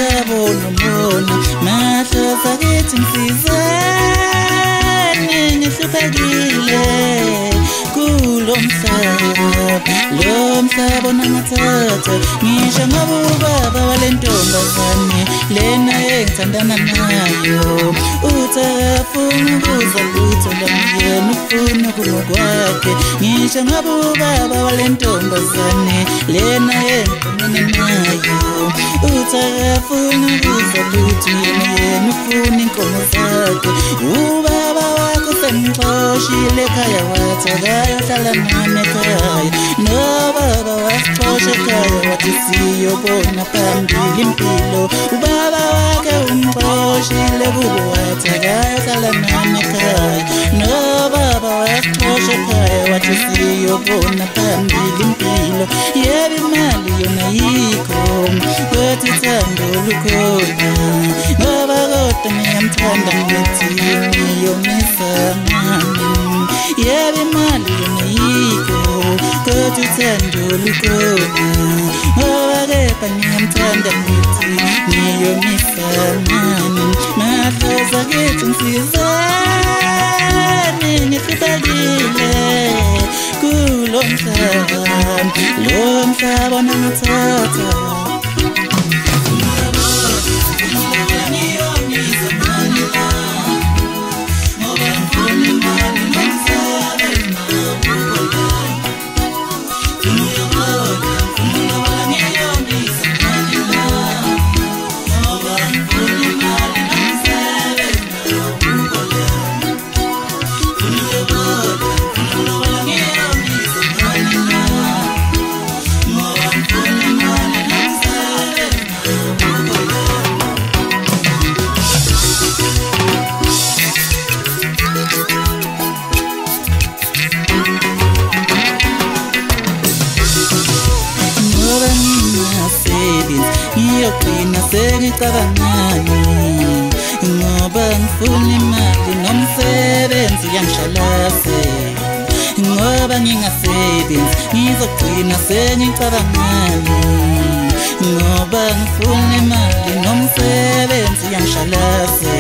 umhlaba nomona mahloza kithi ngisizane ngihluphekile kulo mhlaba lo mhlaba onangathatha ngisho ngoba ubaba walentombazane lena engithandana nayo uthafuna ukuza lutho lomyeni ufuna kungokwakhe ngisho ngoba ubaba walentombazane lena engithandana nayo uthafuna ukuza lutho lomyeni ufuna inkomo zakhe ubaba wakho semxoshile ekhaya wathi akayohlala nami ekhaya nobaba wasixosha ekhaya wathi siyobona phambili impilo ubaba wakhe umxoshile kubo wathi akayohlala nami ekhaya nobaba wasixosha ekhaya wathi siyobona phambili impilo yebo imali yona yikho kodwa uthando lukhona ngoba kodwa ngiyamthanda ngithi ngiyomisa ngami yebo imali yona yikho kodwa uthando lukhona ngoba kepha ngiyamthanda ngithi ngiyomisa ngami mahloza kithi ngisizane ngihluphekile kulo mhlaba lo mhlaba onangathatha ngiyogcina sengicabangani ngoba ngifuna imali nomsebenzi yangishalase ngoba ngingasebenzi ngizogcina sengicabangani ngoba ngifuna imali nomsebenzi yangishalase